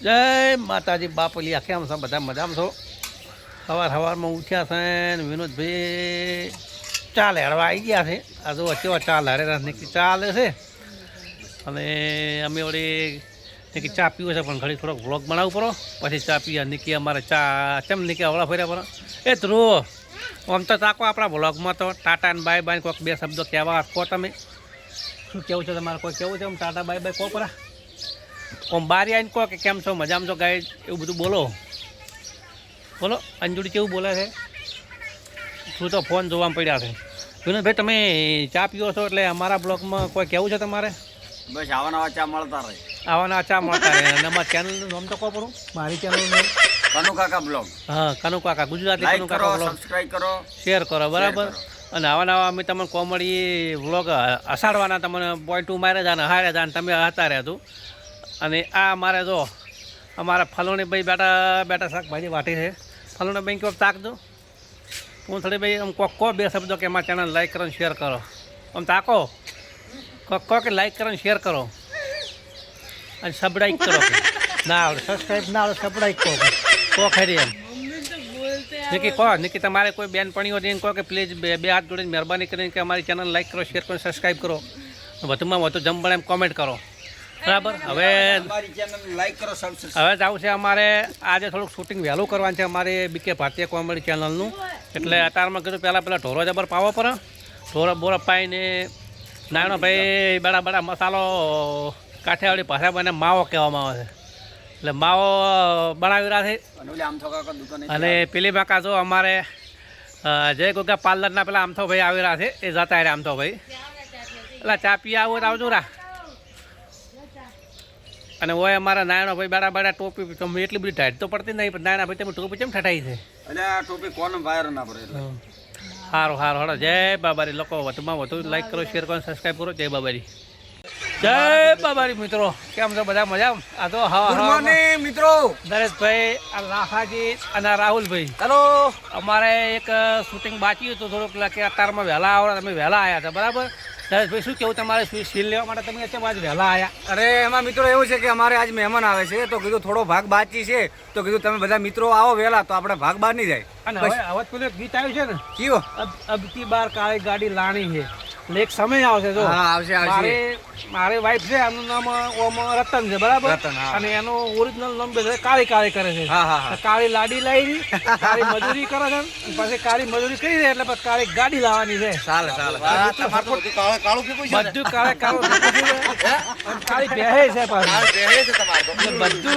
જય માતાજી બાપલી આખે આમ છો બધા મજામાં છો? સવારમાં ઉઠ્યા છે ને વિનોદભાઈ ચાલ હેડવા આવી ગયા છે. આ જો કેવા ચાલ હારે નીકળી ચાલે છે અને અમે વળી નીકળી ચા પીવો છે પણ ઘડી થોડોક વ્લોગ બનાવવું પડો પછી ચા પીવા નીકળી અમારે ચા ચમ નીકળી હવળા ફર્યા પડો એ ધ્રુવ આમ તો તાકો આપણા વ્લોગમાં તો ટાટા ને બાય બાય કોઈક બે શબ્દો કહેવા કહો તમે શું કેવું છે તમારે? કોઈ કેવું છે આમ ટાટા બાય બાય કહો પરા આમ બારી આવીને કહો કે કેમ છો મજામાં છો ગાય એવું બધું બોલો બોલો. અંજુડી કેવું બોલે છે? શું તો ફોન જોવામાં પડ્યા છે. વિનોદભાઈ તમે ચા પીવો છો એટલે અમારા બ્લોગમાં કોઈ કહેવું છે તમારે? બસ આવા નવા ચા મળતા રહે. આવા નવા ચા મળતા રહે. અને અમારા ચેનલનું નામ તો કહો પડું મારી ચેનલનું નામ કનુ કાકા બ્લોગ. હા કનુ કાકા ગુજરાતી કનુ કાકા બ્લોગ સબસ્ક્રાઇબ કરો શેર કરો બરાબર. અને આવા નવા અમે તમને કોમેડી વ્લોગ હસાડવાના તમને પોઈન્ટ ટુ મારે જાને હારે જાને તમે હતા રહ્યા હતું. અને આ અમારે જો અમારા ફલોણી ભાઈ બેટા બેટા શાકભાજી વાટી છે. ફલોણી ભાઈ કહો તાક દો પૂંછડી ભાઈ આમ કહો બે શબ્દો કે અમારા ચેનલ લાઈક કરો શેર કરો આમ તાકો કહો કે લાઈક કરો શેર કરો અને સબસ્ક્રાઈબ કરો ના આવડે સબસ્ક્રાઈબ ના આવડે સબસ્ક્રાઈબ કહો ખરી એમ નિકી તમારે કોઈ બેનપણીઓ જઈને કહો કે પ્લીઝ બે હાથ જોડીને મહેરબાની કરીને કે અમારી ચેનલ લાઈક કરો શેર કરો સબસ્ક્રાઈબ કરો વધુમાં વધુ જમણ એમ કોમેન્ટ કરો બરાબર. હવે જવું છે અમારે આજે થોડુંક શૂટિંગ વહેલું કરવાનું છે અમારે બીકે ભારતીય કોમેડી ચેનલનું. એટલે અત્યારમાં કીધું પહેલાં ઢોરો જબર પાવો પડે. ઢોરો બોરો પાઈને નાનો ભાઈ બડા મસાલો કાઠિયાવાડી ભાષા બને માવો કહેવામાં આવે છે. એટલે માવો બનાવી રહ્યા છે. અને પેલી બાકા જો અમારે જય ગોગા પાર્લરના પેલા આમથો ભાઈ આવી રહ્યા છે એ જતા રહ્યા આમથો ભાઈ. એટલે ચા પી આવું તો આવજો રા. અને ઓય અમારા નાયણો ભાઈ બડા ટોપી તમે એટલી બધી ટાઈટ તો પડતી નહીં પણ નાયણા ભાઈ તમે ટોપી કેમ ઠઠાઈ છે? એટલે ટોપી કોણ વાયર ના પડે. સારું હળો. જય બાબારી લોકો વધુમાં વધુ લાઈક કરો શેર કરો સબસ્ક્રાઈબ કરો. જય બાબારી. જય બાબારી મિત્રો કેમ છો બધા મજા? આ તો હા મિત્રો નરેશભાઈ લાખાજી અને રાહુલભાઈ હેલો. અમારે એક શૂટિંગ બાકી હતું થોડુંક કે અત્યારમાં વહેલા આવડે તમે વહેલા આવ્યા હતા બરાબર. નરેશભાઈ શું કેવું તમારે સીલ લેવા માટે તમે અત્યારે આજ વહેલા આવ્યા? અરે એમાં મિત્રો એવું છે કે અમારે આજ મહેમાન આવે છે તો કીધું થોડો ભાગ બાકી છે તો કીધું તમે બધા મિત્રો આવો વહેલા તો આપણે ભાગ બહાર નહીં જાય. અને હવે પેલું એક ગીત આવ્યું છે ને કયો? અબકી બાર કાળી ગાડી લાણી છે. એટલે એક સમય આવશે જો મારી વાઈફ છે એમનું નામ રતન છે બરાબર. અને એનું ઓરિજિનલ નામ કાળી કાળી કરે છે. કાળી લાડી લાવી કાળી મજૂરી કરે છે પછી કાળી મજૂરી કરી દે એટલે કાળી ગાડી લાવવાની છે. બધું કાળે કાળું કાળી પહેરે છે બધું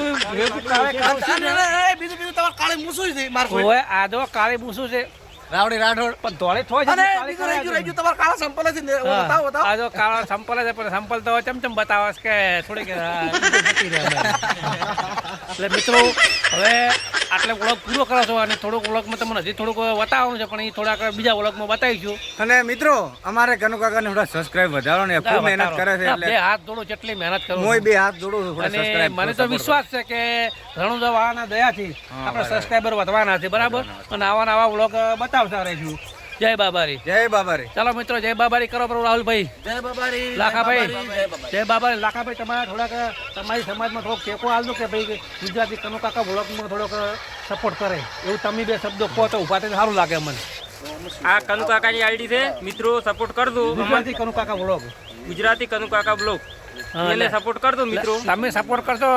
આ જો કાળી મૂસું છે રાવડી રાઠોડ પણ ધોળે થોય કાળા સંપલ છે આ જો કાળા સંપલ છે પણ સંપલ તો ચમચમ બતાવે કે થોડીક એટલે મિત્રો હવે આટલે વ્લોગ પૂરો કરો છો અને થોડુંક વ્લોગમાં તમને હજી થોડુંક બતાવવાનું છે પણ એ થોડાક બીજા વ્લોગમાં બતાવીશું. અને મિત્રો અમારે કનુ કાકાને થોડા સબસ્ક્રાઇબ વધારો ને ખૂબ મહેનત કરે છે એટલે બે હાથ જોડું જેટલી મહેનત કરું હું બે હાથ જોડું અને મને તો વિશ્વાસ છે કે રણુદાવાના દયાથી આપણે સબસ્ક્રાઇબર વધવાના છે બરાબર. અને આવા વ્લોગ બતાવતા રહીશું. જય બાબારી. જય બાબારી. ચાલો મિત્રો જય બાબારી કરો બરો રાહુલભાઈ. જય બાબારી. લાખાભાઈ જય બાબારી. લાખાભાઈ તમારા થોડાક તમારી સમાજમાં થોડોક ટેકો આલજો કે ભાઈ ગુજરાતી કનુ કાકા વ્લોગમાં થોડોક સપોર્ટ કરે એવું તમે બે શબ્દો કહો તો ઉભા થઈને સારું લાગે મને. આ કનુ કાકાની આઈડી છે મિત્રો સપોર્ટ કરજો. ગુજરાતી કનુ કાકા વ્લોગ ગુજરાતી કનુ કાકા બ્લોગ એટલે સપોર્ટ કરજો મિત્રો. તમે સપોર્ટ કરશો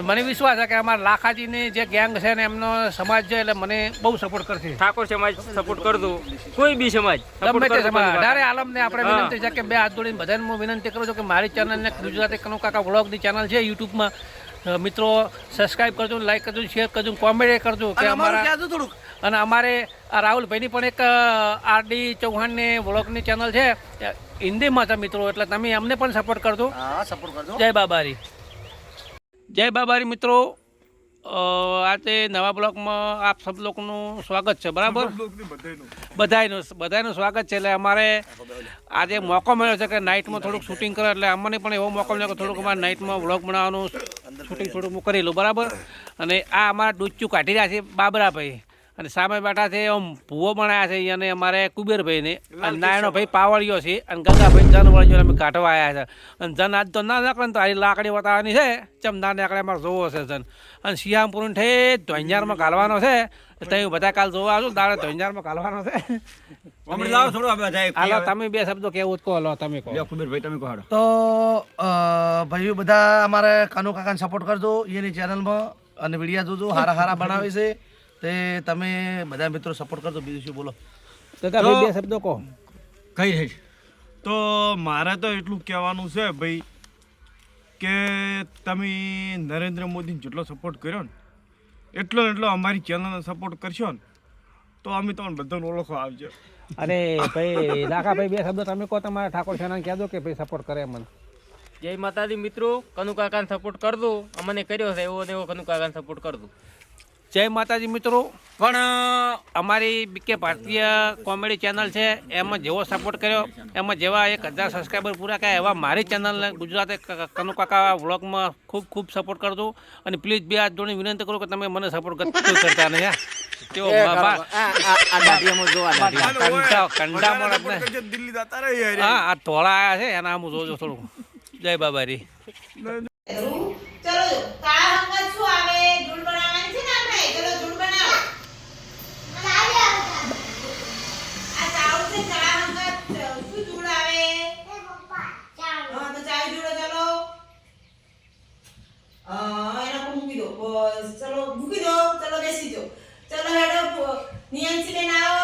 મને વિશ્વાસ છે કે અમારા લાખાજીની જે ગેંગ છે ને એમનો સમાજ છે એટલે મને બહુ સપોર્ટ કરશે. ઠાકોર સમાજ સપોર્ટ કરજો કોઈ બી સમાજ ગમે તે સમાજ અઢારે આલમને આપણે વિનંતી છે કે બે હાથ જોડીને બધાને હું વિનંતી કરું છું કે મારી ચેનલને ગુજરાતી કનુ કાકા વ્લોગની ચેનલ છે યુટ્યુબમાં મિત્રો સબસ્ક્રાઈબ કરજો લાઈક કરજો શેર કરજો કોમેન્ટ કરજો કે અમારા અને અમારે આ રાહુલભાઈની પણ એક આરડી ચૌહાણની વ્લોગની ચેનલ છે હિન્દીમાં છે મિત્રો એટલે તમે અમને પણ સપોર્ટ કરજો. જય બાબારી. જય બાબારી મિત્રો આજે નવા બ્લોગમાં આપ સબ લોકોનું સ્વાગત છે બરાબર. બધાનું સ્વાગત છે. એટલે અમારે આજે મોકો મળ્યો છે કે નાઇટમાં થોડુંક શૂટિંગ કરે એટલે અમને પણ એવો મોકો મળ્યો કે થોડુંક અમારે નાઇટમાં વ્લોગ બનાવવાનું શૂટિંગ થોડુંક કરી લઉં બરાબર. અને આ અમારા ડૂચું કાઢી રહ્યા છે બાબરાભાઈ અને સામે બેઠા છે આમ ભૂવો બનાવ્યા છે અને અમારે કુબેરભાઈને અને નારાયણભાઈ પાવળીઓ છે અને ગંગાભાઈ જનવળીઓ અમે કાઢવા આવ્યા છે અને જન આજ તો ના નીકળે ને તો આ લાકડી બતાવવાની છે ચમ ના નીકળે અમારે જોવો છે જન અને શિયામપુર ઠેઠ ધોંજારમાં ઘાલવાનો છે ત્યાં બધા કાલ જોવા આવજો દાડે ધોંજારમાં ઘાલવાનો છે અમે લાવો થોડું આપણે જાય હાલો તમે બે શબ્દો કેવું જ કહો લો તમે કહો કુબેરભાઈ તમે કહો તો ભાઈઓ બધા અમારે કાનુ કાકાને સપોર્ટ કરજો એની ચેનલમાં અને વિડીયા જોજો હારા હારા બનાવે છે તે તમે બધા મિત્રો સપોર્ટ કરજો બીજું શું બોલો તો ભાઈ બે શબ્દો કહો કઈ રહી તો મારે તો એટલું કહેવાનું છે ભાઈ કે તમે નરેન્દ્ર મોદીને જેટલો સપોર્ટ કર્યો ને એટલો અમારી ચેનલને સપોર્ટ કરશો ને તો અમે તમને બધાને ઓળખવા આવજો. અરે ભાઈ લાખાભાઈ બે શબ્દો તમે કહો તમારા ઠાકોર સેનાને કહેજો કે ભાઈ સપોર્ટ કરે મને જય માતાજી મિત્રો, કનુ કાકાને સપોર્ટ કરજો. અમને કર્યો છે એવો ને એવો કનુ કાકાને સપોર્ટ કરજો. જય માતાજી મિત્રો. પણ અમારી બીકે ભારતીય કોમેડી ચેનલ છે એમાં જેવો સપોર્ટ કર્યો એમાં જેવા 1000 સબસ્ક્રાઈબર પૂરા કર્યા એવા મારી ચેનલને ગુજરાતે કનુ કાકા વ્લોગમાં ખૂબ ખૂબ સપોર્ટ કરજો અને પ્લીઝ બે હાથ જોડીને વિનંતી કરું કે તમે મને સપોર્ટ કરતા નહીં હા તેઓ દિલ્હી જતા રહે યાર. હા આ ધોળા આવ્યા છે એના આમ જોજો થોડું. જય બાબારી. ચલો કાળા રંગ શું આવે ધૂળ બનાવવાની છે ને આપણે ચલો ધૂળ બનાવો આ ચાવલ છે કાળા રંગ શું ધૂળ આવે હા તો ચાવી જોડો ચલો એના પર મૂકી દો બસ ચલો મૂકી દો ચલો બેસી દો ચલો હેડો નિયંસી બેન આવો